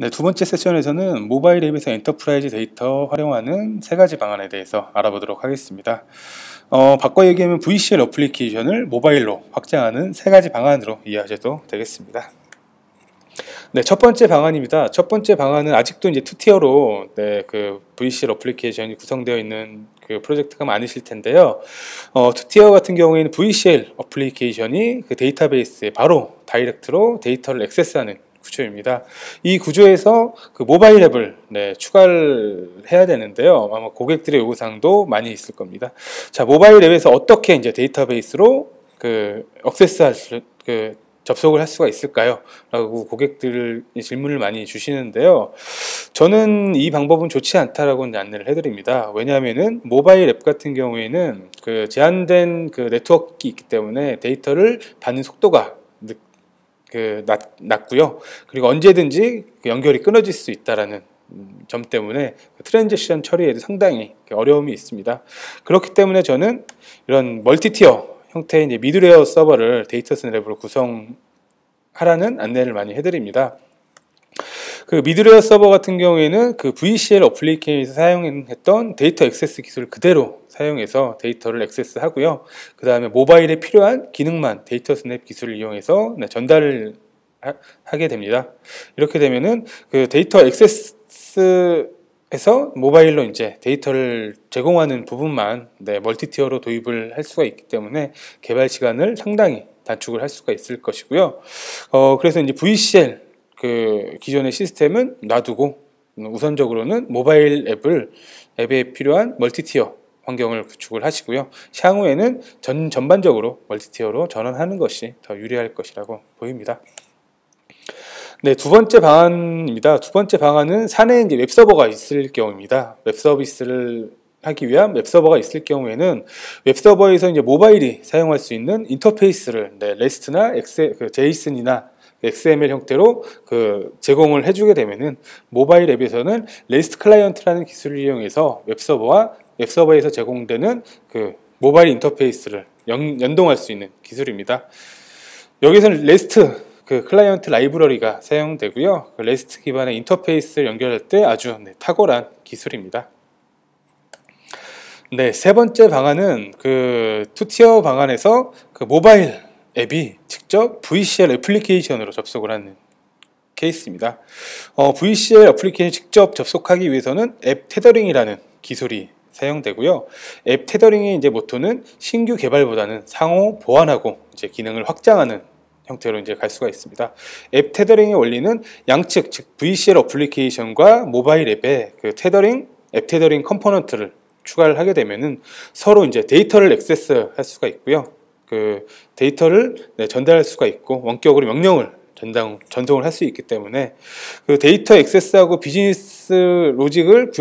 네, 두 번째 세션에서는 모바일 앱에서 엔터프라이즈 데이터 활용하는 세 가지 방안에 대해서 알아보도록 하겠습니다. 바꿔 얘기하면 VCL 어플리케이션을 모바일로 확장하는 세 가지 방안으로 이해하셔도 되겠습니다. 네, 첫 번째 방안입니다. 첫 번째 방안은 아직도 이제 2티어로 그 VCL 어플리케이션이 구성되어 있는 그 프로젝트가 많으실 텐데요. 2티어 같은 경우에는 VCL 어플리케이션이 그 데이터베이스에 바로 다이렉트로 데이터를 액세스하는 구조입니다. 이 구조에서 그 모바일 앱을 추가를 해야 되는데요. 아마 고객들의 요구사항도 많이 있을 겁니다. 자, 모바일 앱에서 어떻게 이제 데이터베이스로 그 액세스할 접속을 할 수가 있을까요? 라고 고객들 질문을 많이 주시는데요. 저는 이 방법은 좋지 않다라고 안내를 해드립니다. 왜냐하면은 모바일 앱 같은 경우에는 그 제한된 그 네트워크가 있기 때문에 데이터를 받는 속도가 낮고요. 그리고 언제든지 연결이 끊어질 수 있다라는 점 때문에 트랜지션 처리에도 상당히 어려움이 있습니다. 그렇기 때문에 저는 이런 멀티티어 형태의 이제 미드레이어 서버를 데이터 스냅으로 구성하라는 안내를 많이 해드립니다. 그 미드레이어 서버 같은 경우에는 그 VCL 어플리케이션에서 사용했던 데이터 액세스 기술을 그대로 사용해서 데이터를 액세스하고요. 그 다음에 모바일에 필요한 기능만 데이터 스냅 기술을 이용해서 전달을 하게 됩니다. 이렇게 되면은 그 데이터 액세스에서 모바일로 이제 데이터를 제공하는 부분만 멀티티어로 도입을 할 수가 있기 때문에 개발 시간을 상당히 단축을 할 수가 있을 것이고요. 그래서 이제 VCL 그 기존의 시스템은 놔두고 우선적으로는 모바일 앱에 필요한 멀티티어 환경을 구축을 하시고요. 향후에는 전반적으로 멀티티어로 전환하는 것이 더 유리할 것이라고 보입니다. 네, 두 번째 방안입니다. 두 번째 방안은 사내에 이제 웹서버가 있을 경우입니다. 웹 서비스를 하기 위한 웹서버가 있을 경우에는 웹서버에서 이제 모바일이 사용할 수 있는 인터페이스를 REST나 JSON이나 XML 형태로 제공을 해주게 되면은 모바일 앱에서는 REST 클라이언트라는 기술을 이용해서 웹서버에서 제공되는 그 모바일 인터페이스를 연동할 수 있는 기술입니다. 여기서는 REST 그 클라이언트 라이브러리가 사용되고요. 그 REST 기반의 인터페이스를 연결할 때 아주 탁월한 기술입니다. 네, 세 번째 방안은 그 2티어 방안에서 그 모바일 앱이 직접 VCL 애플리케이션으로 접속을 하는 케이스입니다. VCL 애플리케이션 직접 접속하기 위해서는 앱 테더링이라는 기술이 사용되고요. 앱 테더링의 이제 모토는 신규 개발보다는 상호 보완하고 이제 기능을 확장하는 형태로 이제 갈 수가 있습니다. 앱 테더링의 원리는 양측, 즉 VCL 어플리케이션과 모바일 앱에 그 앱 테더링 컴포넌트를 추가를 하게 되면은 서로 이제 데이터를 액세스할 수가 있고요. 그 데이터를 전달할 수가 있고 원격으로 명령을 전송을 할 수 있기 때문에 그 데이터 액세스하고 비즈니스 로직을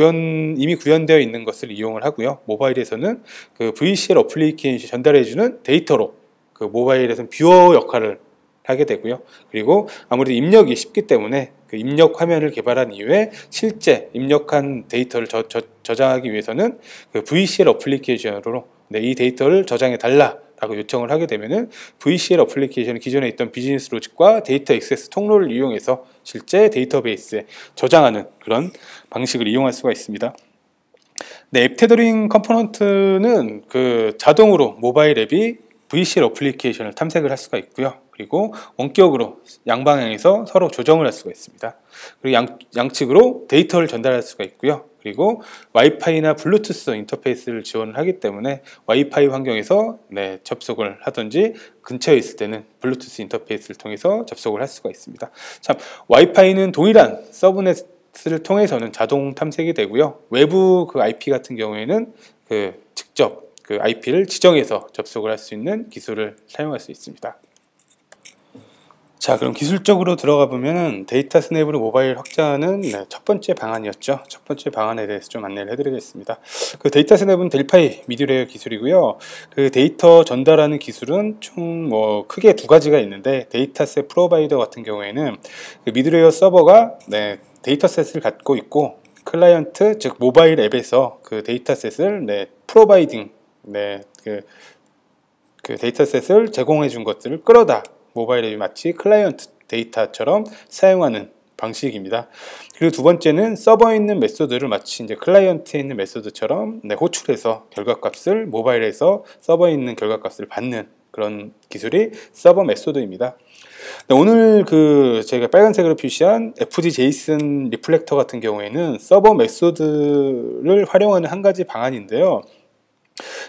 이미 구현되어 있는 것을 이용을 하고요. 모바일에서는 그 VCL 어플리케이션 전달해주는 데이터로 그 모바일에서는 뷰어 역할을 하게 되고요. 그리고 아무래도 입력이 쉽기 때문에 그 입력 화면을 개발한 이후에 실제 입력한 데이터를 저장하기 위해서는 그 VCL 어플리케이션으로 이 데이터를 저장해 달라 라고 요청을 하게 되면은 VCL 어플리케이션은 기존에 있던 비즈니스 로직과 데이터 액세스 통로를 이용해서 실제 데이터베이스에 저장하는 그런 방식을 이용할 수가 있습니다. 네, 앱 테더링 컴포넌트는 그 자동으로 모바일 앱이 VCL 어플리케이션을 탐색을 할 수가 있고요. 그리고 원격으로 양방향에서 서로 조정을 할 수가 있습니다. 그리고 양측으로 데이터를 전달할 수가 있고요. 그리고 와이파이나 블루투스 인터페이스를 지원을 하기 때문에 와이파이 환경에서 접속을 하든지 근처에 있을 때는 블루투스 인터페이스를 통해서 접속을 할 수가 있습니다. 참, 와이파이는 동일한 서브넷을 통해서는 자동 탐색이 되고요. 외부 그 IP 같은 경우에는 직접 그 IP를 지정해서 접속을 할 수 있는 기술을 사용할 수 있습니다. 자, 그럼 기술적으로 들어가 보면은 데이터 스냅으로 모바일 확장하는 첫 번째 방안이었죠. 첫 번째 방안에 대해서 좀 안내를 해드리겠습니다. 그 데이터 스냅은 델파이 미드레이어 기술이고요. 그 데이터 전달하는 기술은 총 크게 두 가지가 있는데, 데이터셋 프로바이더 같은 경우에는 그 미드레이어 서버가 데이터셋을 갖고 있고, 클라이언트 즉 모바일 앱에서 그 데이터셋을 프로바이딩 그 데이터셋을 제공해 준 것들을 끌어다 모바일 앱이 마치 클라이언트 데이터처럼 사용하는 방식입니다. 그리고 두 번째는 서버에 있는 메소드를 마치 이제 클라이언트에 있는 메소드처럼 호출해서 결과값을 모바일에서 서버에 있는 결과값을 받는 그런 기술이 서버 메소드입니다. 오늘 제가 빨간색으로 표시한 FD-JSON 리플렉터 같은 경우에는 서버 메소드를 활용하는 한 가지 방안인데요.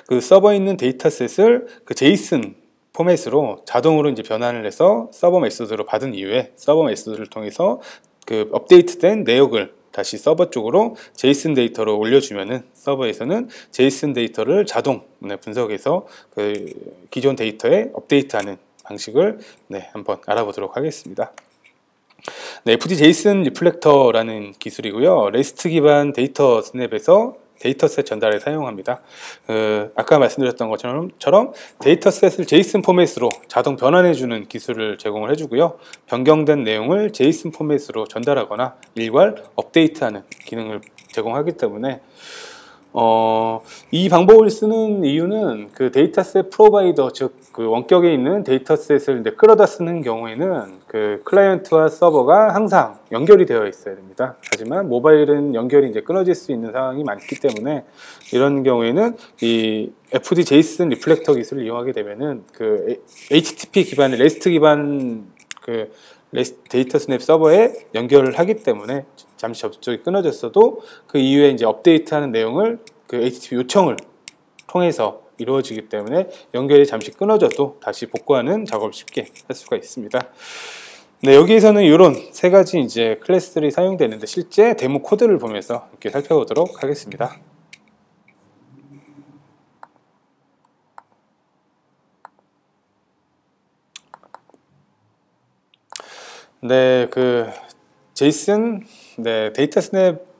그 서버에 있는 데이터셋을 그 JSON 포맷으로 자동으로 이제 변환을 해서 서버 메소드로 받은 이후에 서버 메소드를 통해서 그 업데이트된 내역을 다시 서버 쪽으로 JSON 데이터로 올려주면은 서버에서는 JSON 데이터를 자동 분석해서 그 기존 데이터에 업데이트하는 방식을 한번 알아보도록 하겠습니다. FD-JSON 리플렉터라는 기술이고요. REST 기반 데이터 스냅에서 데이터셋 전달에 사용합니다. 아까 말씀드렸던 것처럼 데이터셋을 JSON 포맷으로 자동 변환해주는 기술을 제공을 해주고요. 변경된 내용을 JSON 포맷으로 전달하거나 일괄 업데이트하는 기능을 제공하기 때문에 이 방법을 쓰는 이유는 그 데이터셋 프로바이더, 즉 그 원격에 있는 데이터셋을 이제 끌어다 쓰는 경우에는 그 클라이언트와 서버가 항상 연결이 되어 있어야 됩니다. 하지만 모바일은 연결이 이제 끊어질 수 있는 상황이 많기 때문에 이런 경우에는 이 FD-JSON 리플렉터 기술을 이용하게 되면은 그 HTTP 기반의 REST 기반 그 데이터 스냅 서버에 연결을 하기 때문에 잠시 접속이 끊어졌어도 그 이후에 이제 업데이트하는 내용을 그 HTTP 요청을 통해서 이루어지기 때문에 연결이 잠시 끊어져도 다시 복구하는 작업을 쉽게 할 수가 있습니다. 여기에서는 이런 세 가지 이제 클래스들이 사용되는데 실제 데모 코드를 보면서 이렇게 살펴보도록 하겠습니다. 그 JSON 데이터 스냅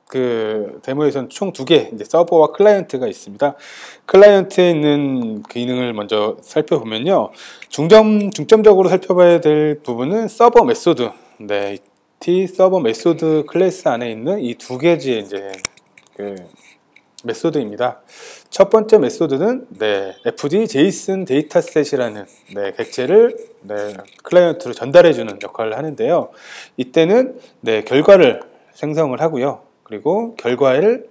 그 데모에서는 총 두 개 이제 서버와 클라이언트가 있습니다. 클라이언트에 있는 기능을 먼저 살펴보면요, 중점적으로 살펴봐야 될 부분은 서버 메소드. T 서버 메소드 클래스 안에 있는 이 두 개의 이제 그 메소드입니다. 첫 번째 메소드는 FD-JSON 데이터셋이라는 객체를 클라이언트로 전달해주는 역할을 하는데요. 이때는 결과를 생성을 하고요. 그리고 결과를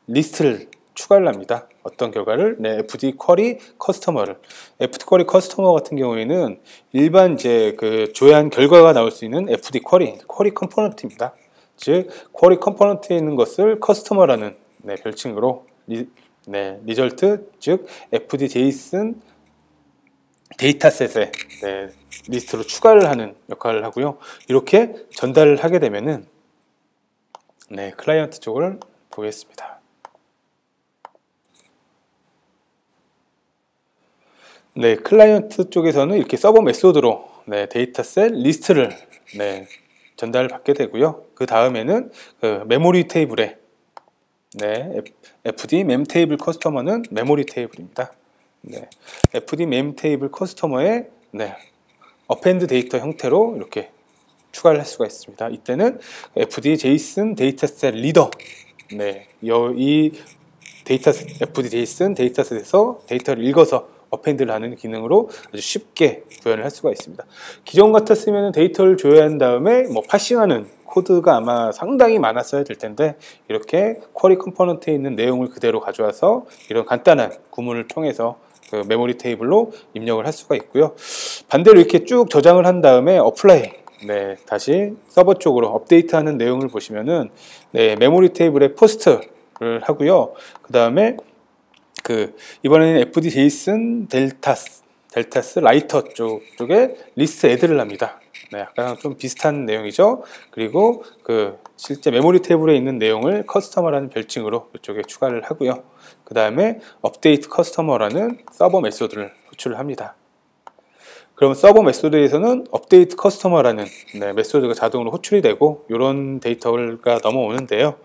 리스트를 추가를 합니다. 어떤 결과를? FD 쿼리 커스터머를. FD 쿼리 커스터머 같은 경우에는 일반 이제 그 조회한 결과가 나올 수 있는 FD 쿼리 컴포넌트입니다. 즉 쿼리 컴포넌트에 있는 것을 커스터머라는 별칭으로 리절트, 즉 FD-JSON 데이터셋에 리스트로 추가를 하는 역할을 하고요. 이렇게 전달을 하게 되면은 클라이언트 쪽을 보겠습니다. 클라이언트 쪽에서는 이렇게 서버 메소드로 데이터셋 리스트를 전달을 받게 되고요. 그 다음에는 그 메모리 테이블에 FD 멤 테이블 커스터머는 메모리 테이블입니다. FD 멤 테이블 커스터머에 어펜드 데이터 형태로 이렇게 추가를 할 수가 있습니다. 이때는 FD-JSON 데이터셋 리더, 이 FD-JSON 데이터셋에서 데이터를 읽어서 어펜드를 하는 기능으로 아주 쉽게 구현을 할 수가 있습니다. 기존 같았으면 데이터를 조회한 다음에 파싱하는 코드가 아마 상당히 많았어야 될 텐데 이렇게 쿼리 컴포넌트에 있는 내용을 그대로 가져와서 이런 간단한 구문을 통해서 그 메모리 테이블로 입력을 할 수가 있고요. 반대로 이렇게 쭉 저장을 한 다음에 어플라이, 다시 서버 쪽으로 업데이트하는 내용을 보시면은 메모리 테이블에 포스트를 하고요. 그 다음에 이번에는 FD-JSON 델타스 라이터 쪽에 리스트 애드를 합니다. 약간 좀 비슷한 내용이죠. 그리고 실제 메모리 테이블에 있는 내용을 커스터머라는 별칭으로 이쪽에 추가를 하고요. 그 다음에 업데이트 커스터머라는 서버 메소드를 호출을 합니다. 그럼 서버 메소드에서는 업데이트 커스터머라는 메소드가 자동으로 호출이 되고 이런 데이터가 넘어오는데요.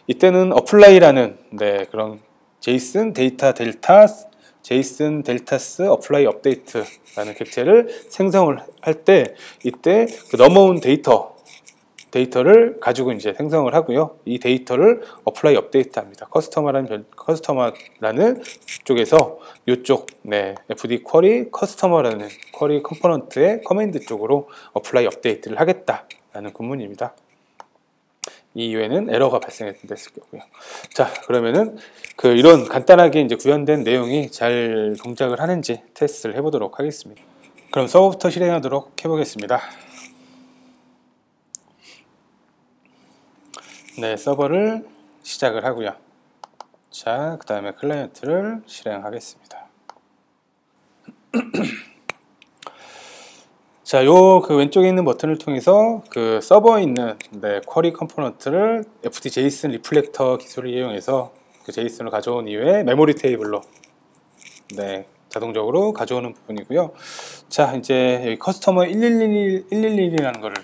이때는 어플라이라는 그런 JSON 데이터 JSON 델타스 어플라이 업데이트라는 객체를 생성을 할 때 이때 그 넘어온 데이터를 가지고 이제 생성을 하고요. 이 데이터를 어플라이 업데이트 합니다. 커스터머라는 쪽에서 이쪽 FD 쿼리 커스터머라는 쿼리 컴포넌트의 커맨드 쪽으로 어플라이 업데이트를 하겠다 라는 군문입니다. 이 이후에는 에러가 발생했을 거고요. 자, 그러면은 이런 간단하게 이제 구현된 내용이 잘 동작을 하는지 테스트를 해보도록 하겠습니다. 그럼 서버부터 실행하도록 해보겠습니다. 네, 서버를 시작을 하고요. 자, 그 다음에 클라이언트를 실행하겠습니다. 자, 왼쪽에 있는 버튼을 통해서 서버에 있는 쿼리 컴포넌트를 FT-JSON 리플렉터 기술을 이용해서 JSON을 가져온 이후에 메모리 테이블로 자동적으로 가져오는 부분이고요. 자, 이제 여기 커스터머 111이라는 거를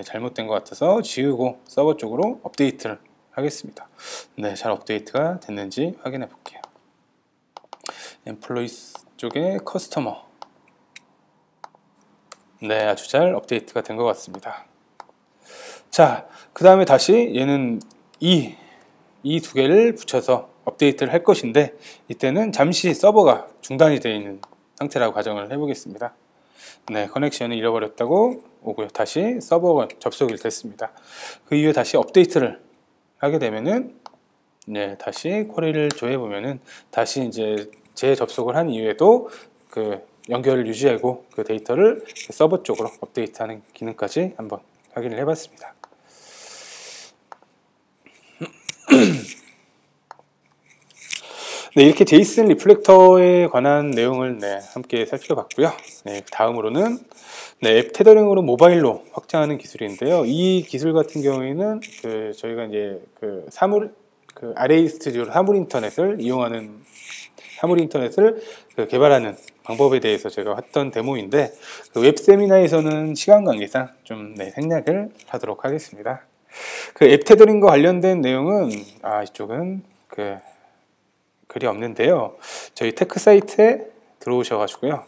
잘못된 것 같아서 지우고 서버 쪽으로 업데이트를 하겠습니다. 네, 잘 업데이트가 됐는지 확인해 볼게요. 엠플로이스 쪽에 커스터머. 네, 아주 잘 업데이트가 된 것 같습니다. 자, 그 다음에 다시 얘는 이 두 개를 붙여서 업데이트를 할 것인데, 이때는 잠시 서버가 중단이 되어 있는 상태라고 가정을 해보겠습니다. 네, 커넥션을 잃어버렸다고 오고요. 다시 서버가 접속이 됐습니다. 그 이후에 다시 업데이트를 하게 되면은, 네, 다시 쿼리를 조회해보면은, 다시 이제 재접속을 한 이후에도 연결을 유지하고 데이터를 서버 쪽으로 업데이트하는 기능까지 한번 확인을 해봤습니다. 네, 이렇게 제이슨 리플렉터에 관한 내용을 함께 살펴봤고요. 네, 다음으로는 앱 테더링으로 모바일로 확장하는 기술인데요. 이 기술 같은 경우에는 저희가 이제 RA 스튜디오 사물 인터넷을 이용하는 사물 인터넷을 개발하는 방법에 대해서 제가 했던 데모인데, 웹 세미나에서는 시간 관계상 좀 생략을 하도록 하겠습니다. 앱 테더링과 관련된 내용은 이쪽은 글이 없는데요. 저희 테크 사이트에 들어오셔가지고요.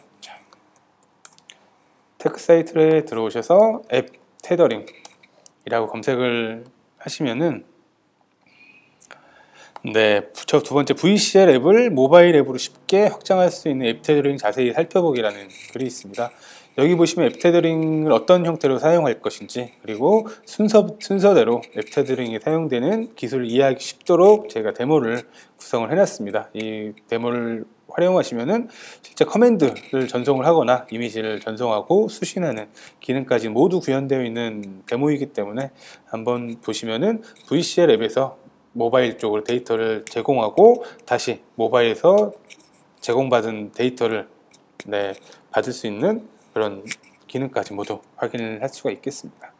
테크 사이트에 들어오셔서 앱 테더링이라고 검색을 하시면은 두 번째 VCL 앱을 모바일 앱으로 쉽게 확장할 수 있는 앱 테더링 자세히 살펴보기라는 글이 있습니다. 여기 보시면 앱 테더링을 어떤 형태로 사용할 것인지, 그리고 순서대로 앱 테더링에 사용되는 기술을 이해하기 쉽도록 제가 데모를 구성을 해놨습니다. 이 데모를 활용하시면은 실제 커맨드를 전송을 하거나 이미지를 전송하고 수신하는 기능까지 모두 구현되어 있는 데모이기 때문에 한번 보시면은 VCL 앱에서 모바일 쪽으로 데이터를 제공하고 다시 모바일에서 제공받은 데이터를 받을 수 있는 그런 기능까지 모두 확인을 할 수가 있겠습니다.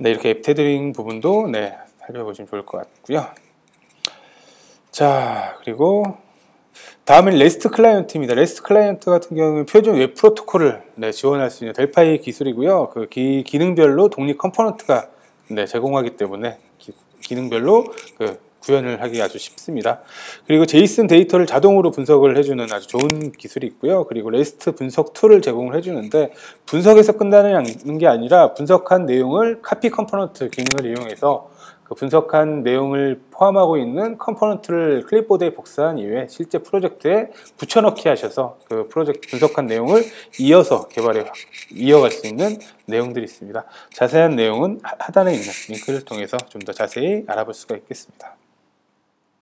이렇게 앱 테더링 부분도 살펴보시면 좋을 것 같고요. 자, 그리고 다음은 REST 클라이언트입니다. REST 클라이언트 같은 경우는 표준 웹 프로토콜을 지원할 수 있는 델파이 기술이고요. 기능별로 독립 컴포넌트가 제공하기 때문에 기능별로 구현을 하기 아주 쉽습니다. 그리고 제이슨 데이터를 자동으로 분석을 해주는 아주 좋은 기술이 있고요. 그리고 REST 분석 툴을 제공을 해주는데, 분석에서 끝나는 게 아니라 분석한 내용을 카피 컴포넌트 기능을 이용해서 분석한 내용을 포함하고 있는 컴포넌트를 클립보드에 복사한 이후에 실제 프로젝트에 붙여넣기 하셔서 프로젝트 분석한 내용을 이어갈 수 있는 내용들이 있습니다. 자세한 내용은 하단에 있는 링크를 통해서 좀 더 자세히 알아볼 수가 있겠습니다.